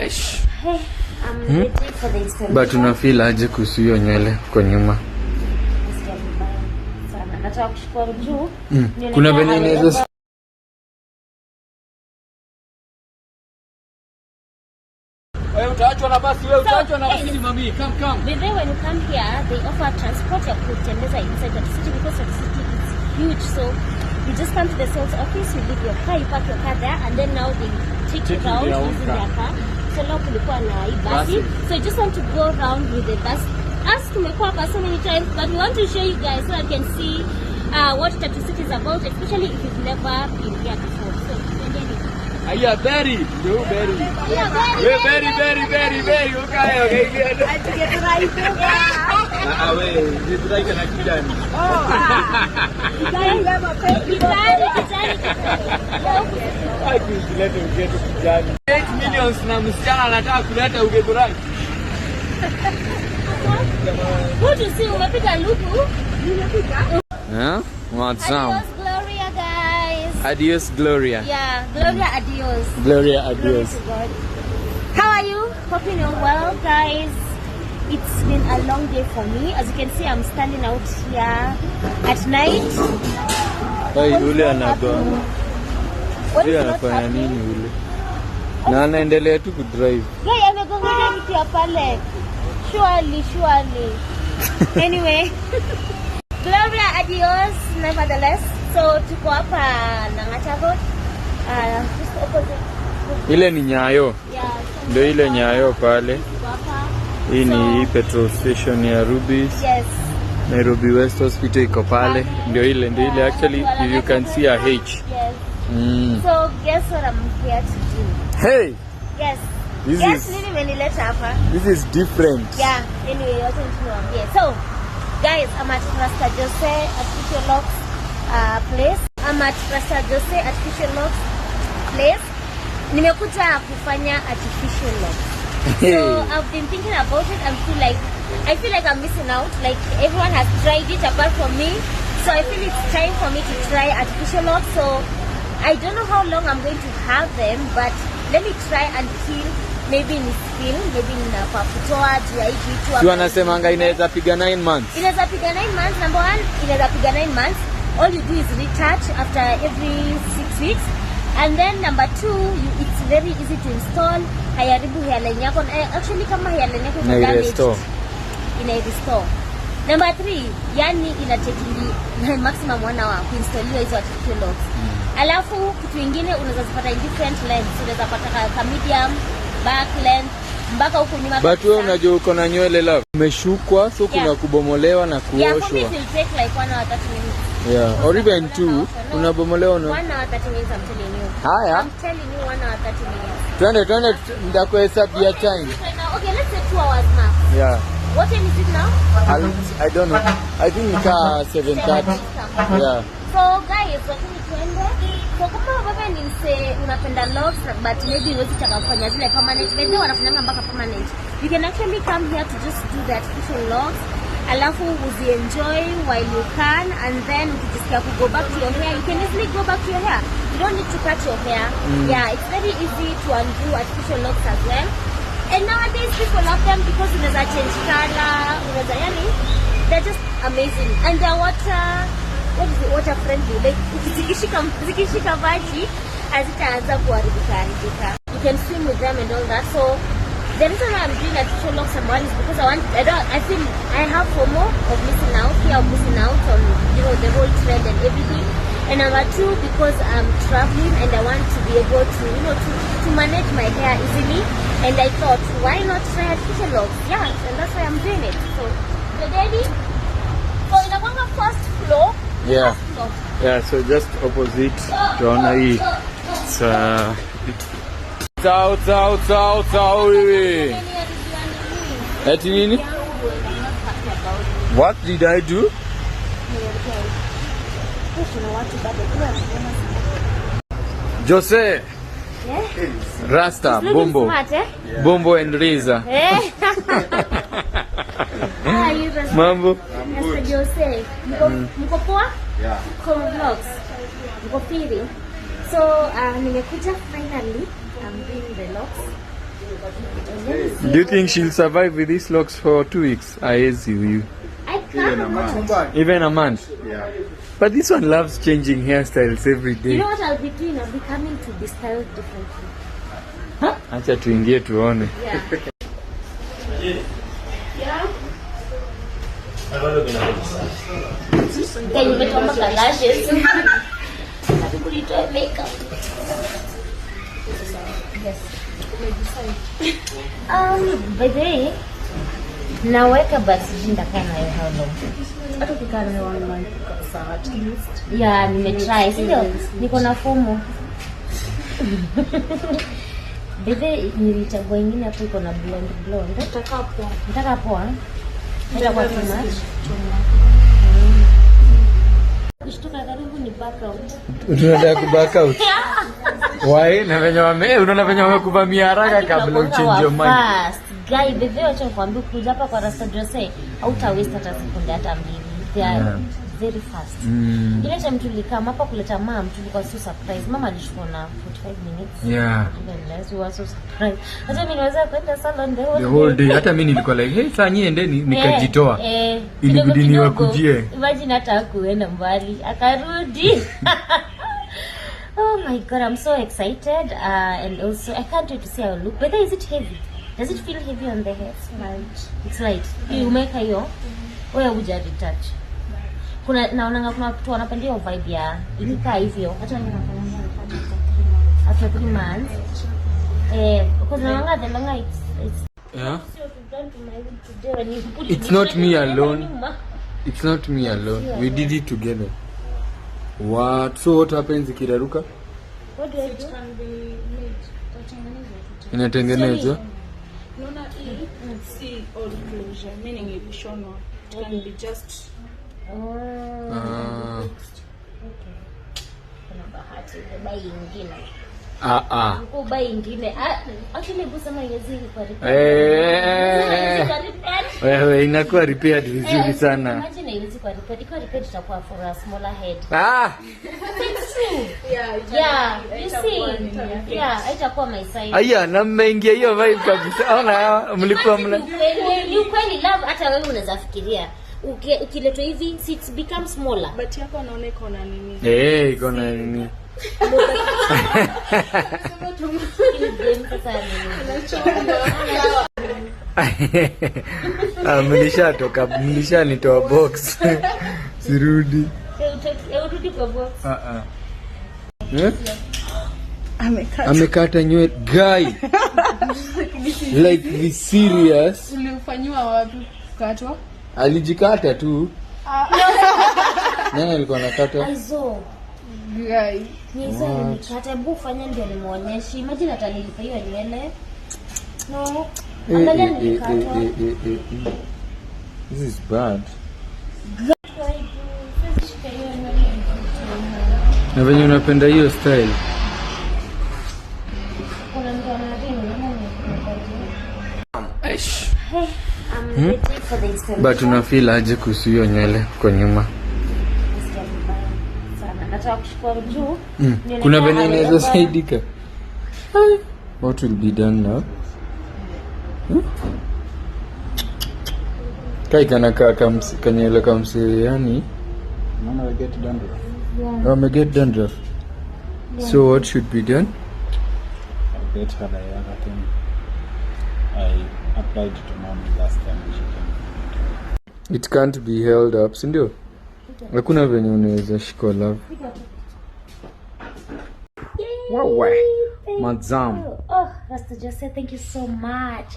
fresh. Hey, I'm ready for the installation. But unafeel aje kuhusu hiyo nywele kwa nyuma? Sana nataka kushukuru juu. Kuna venye inaweza wewe utaachwa na basi, wewe utaachwa na basi mami. Come. When you come here, they offer transport ya kutembeza inside the city because the city is huge. So you just come to the sales office, you leave your car, you park your car there, and then now they take you around using their car. So now kulikuwa na hii basi. So you just want to go around with the bus. Us tumekuwa hapa so many times, but we want to show you guys so you can see what Tattoo City is about, especially if you've never been here before. So Aya very. Very. Okay. Ajitrai toka. Wewe, jitrai kana kijani. Kijani kama kijani. Akileta ugeto kijani. 8 millions na msichana anataka kuleta ugeto right. What you see umepiga luku? Yeah? What's up? Adios Gloria guys. Adios Gloria. Yeah, Gloria adios. Gloria adios. How are you? Hope you know well guys. It's been a long day for me. As you can see, I'm standing out here at night. Hey, ule anago. Yule anafanya nini ule? Na anaendelea tu kudrive. Yeye amegongana kitu ya pale. Surely. Anyway, Gloria adios nevertheless. So tuko hapa Lang'ata Road. Just opposite. Ile ni Nyayo. Yeah. Ndio ile Nyayo pale. Hii ni petrol station ya Rubis. Yes. Nairobi West Hospital iko pale. Ndio ile actually you can see a H. Yes. So guess what I'm here to do? Hey. Yes. This is different. Yeah. Anyway, also niambie. So, guys, I'm at Rasta Jose Artificial Locks place. I'm at Rasta Jose Artificial Locks place. Nimekuja kufanya artificial locks. So I've been thinking about it. I feel like I'm missing out. Like everyone has tried it apart from me. So I feel it's time for me to try artificial locks. So I don't know how long I'm going to have them, but let me try until maybe in skill, maybe in kutoa juu ya hii kitu. Si wanasemanga inaweza piga 9 months. Inaweza piga 9 months. Number one, inaweza piga 9 months. All you do is retouch after every 6 weeks. And then number two, it's very easy to install. Hayaribu hairline yako. Actually kama hairline yako ina damage, ina restore. Number three, yani inatakili maximum 1 hour kuinstall hizo artificial locks. Alafu kitu kingine unaweza zipata in different lengths. Unaweza pata medium, back length, mpaka huko nyuma. But wewe unajua uko na nywele love. Umeshukwa so kuna kubomolewa na kuoshwa. Yeah, for me it will take like 1 hour 30 minutes. Yeah, or even 2. Unabomolewa na 1 hour 30 minutes, I'm telling you. Haya. I'm telling you 1 hour 30 minutes. Twende ndakuhesabu ya time. Okay, let's say 2 hours max. Yeah. What time is it now? I don't know. I think it's 7:30. Yeah. So guys, wakini tuende. So kama baba ni mse unapenda locks but maybe huwezi taka kufanya zile permanent. Maybe wanafanyanga mpaka permanent. You can actually come here to just do the artificial locks. Alafu uzi-enjoy while you can, and then ukijisikia to go back to your hair, you can easily go back to your hair. You don't need to cut your hair. Yeah, it's very easy to undo artificial locks as well. And nowadays people love them because unaweza change color, unaweza yani, they're just amazing. And they're water friendly. Like zikishika maji hazitaanza kuharibika. You can swim with them and all that. So the reason why I'm doing artificial locks and one is because I feel I have FOMO of missing out. Fear of missing out on the whole trend and everything. And number two, because I'm traveling and I want to be able to to manage my hair easily. And I thought, why not try artificial locks? Yeah, and that's why I'm doing it. So you ready? So in the first floor. Yeah. Yeah. So just opposite tunaona hii. Sao wewe. Ati nini? What did I do? Jose. Rasta, Bombo. Bombo and Riza. Mambo. Mr. Jose. Mko poa? Yeah. Vlogs. Mko firi. So, nimekuja finally. I'm doing the locks. Do you think she'll survive with these locks for 2 weeks? I see you. I can't. Even a month? Yeah. But this one loves changing hairstyles every day. You know what I'll be doing? I'll be coming to be styled differently. Acha tuingie tuone. Yeah. Yeah. Then you better make lashes. Makeup. Yes. By the way, naweka but sijindakaa nayo how long. Hata ukikaa nayo 1 month sawa at least. Yeah, nimetry. Sio, niko na fomo. Bebe nilichagua ingine hapo iko na blonde. Nataka poa. Nataka poa. Nataka too much. Kushtuka karibu ni back out. Unataka ku back out? Why? Na unaona venye wamekuvamia haraka kabla uchange your mind. Guy, bebe wacha nikwambie kuja hapa kwa Rasta Jose hauta waste hata sekunde hata mbili. They are very fast. Ile time tulikaa hapa kuleta mom tulikuwa so surprised. Mama alishukua na 45 minutes. Yeah. Even less, we were so surprised. Hata mimi niweza kwenda salon The whole day. Hata mimi nilikuwa like, hey, saa nyie endeni nikajitoa. Ilibidi niwakujie. Imagine hata kuenda mbali. Akarudi. Oh my god, I'm so excited. And also I can't wait to see how it look. Whether is it heavy? Does it feel heavy on the head? It's light. You make hiyo. Wewe huja retouch. Kuna naona kuna watu wanapenda hiyo vibe ya ikikaa hivyo. Hata mimi nafanya After 3 months. Because naona the longer it's Yeah. so done to my room today when you put It's not me alone. It's not me alone. We did it together. What? So what happens ikiraruka? What do I do? It can be made. Tatengenezwa. Inatengenezwa. Unaona hii si all closure, meaning ilishonwa. It can be just Ah. Okay. Kuna bahati bai ingine. Uko bai ingine. Actually busema yezi kwa Wewe inakuwa repaired vizuri sana. Imagine yezi kwa repair. Iko repair itakuwa for a smaller head. It's true. Yeah. You see. Yeah, haitakuwa my size. Aya, na mmeingia hiyo vibe kabisa. Ona mlikuwa mna. You kweli love hata wewe unaweza fikiria. Ukiletwa hivi it becomes smaller. but yako naona iko na nini? Iko na nini? Mlishanitoa box. Sirudi. Urudi kwa box. Amekata nywele guy. Like be serious. Ulifanywa wapi kukatwa? Alijikata tu. Nani alikuwa anakata? Aizo. Guy. Nizo nikata hebu fanya ndio nimuonyeshe. Imagine atanilipa hiyo nywele. No. Angalia nilikata. This is bad. Na venye unapenda hiyo style. Kuna mtu anadini I'm ready for the installation. But unafeel aje kuhusu hiyo nywele kwa nyuma? Nataka kuchukua juu. Kuna venye inaweza saidika. What will be done now? Kai kana kanyele kamsi yani. Mama will get dandruff. Yeah. Get dandruff. Yeah. So what should be done? I get her the other thing. I applied to mom last time she came. It can't be held up, si ndio? Hakuna venye unaweza shika love. Wow. Madam. Oh, Rasta Jose, thank you so much.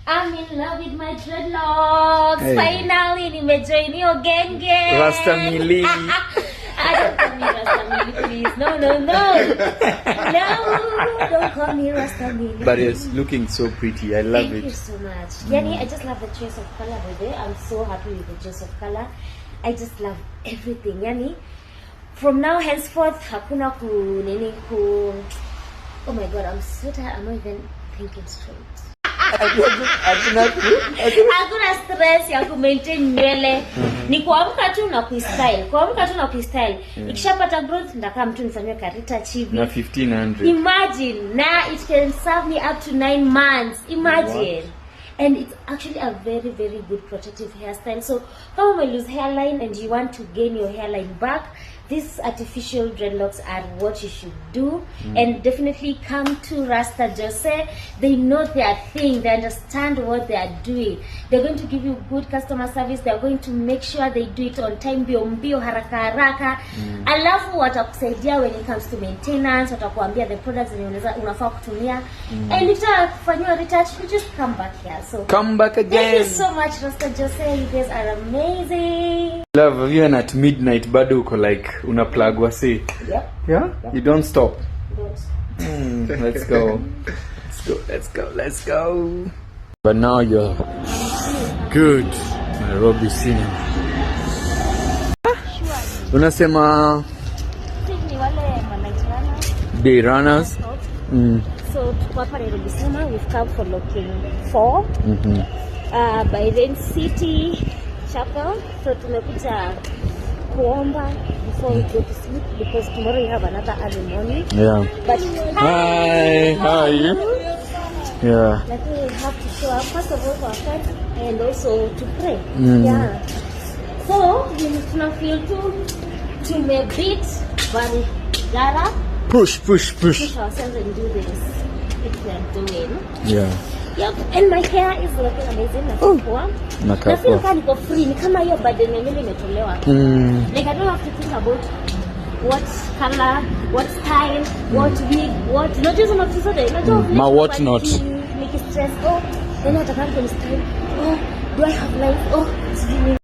I'm in love with my dreadlocks. Hey. Finally, nimejoin hiyo genge. Rasta Mili. Don't call me Rasta Mili, please. No. No, don't call me Rasta Mili. But it's looking so pretty. I love it. Thank you so much. Yani, I just love the choice of color, baby. I'm so happy with the choice of color. I just love everything. Yani, from now henceforth, hakuna ku. Oh my God, I'm so tired. I'm not even thinking straight. Hakuna stress ya kumaintain nywele. Ni kuamka tu na kuistyle. Ikishapata growth ndakaa mtu nifanywe karita chibi. Na 1500. Imagine, now it can serve me up to 9 months. Imagine. What? And it's actually a very, very good protective hairstyle. So, if you lose hairline and you want to gain your hairline back, these artificial dreadlocks are what you should do. And definitely come to Rasta Jose. They know their thing. They understand what they are doing. They're going to give you good customer service. They're going to make sure they do it on time, mbio haraka haraka. Alafu watakusaidia when it comes to maintenance. Watakuambia the products unafaa kutumia. And itafanywa retouch, you just come back here. So come back again. Thank you so much, Rasta Jose. You guys are amazing. Love, even at midnight bado uko like una plug wasi. Yep. Yeah? You don't stop. Don't. Let's go. Let's go. But now you're good. Nairobi cinema. Unasema Ni wale night runners. day runners. So tuko hapa Nairobi cinema. We've come for looking for by Rain City Chapel. So tumekuja kuomba before we go to sleep because tomorrow we have another early morning. Yeah. But hi, how are you? Yeah. Like we have to show up first of all for our friends and also to pray. Yeah. So tuna feel to beat very Gara. Push Ourselves and do this. If we are doing. Yeah. Yep. And my hair is looking amazing. Na feel kama niko free, ni kama hiyo burden yenyewe imetolewa. Like I don't have to think about what color, what style, what wig, what not just on office today. Not what not. Make it stress. Then I have to style. Do I have life?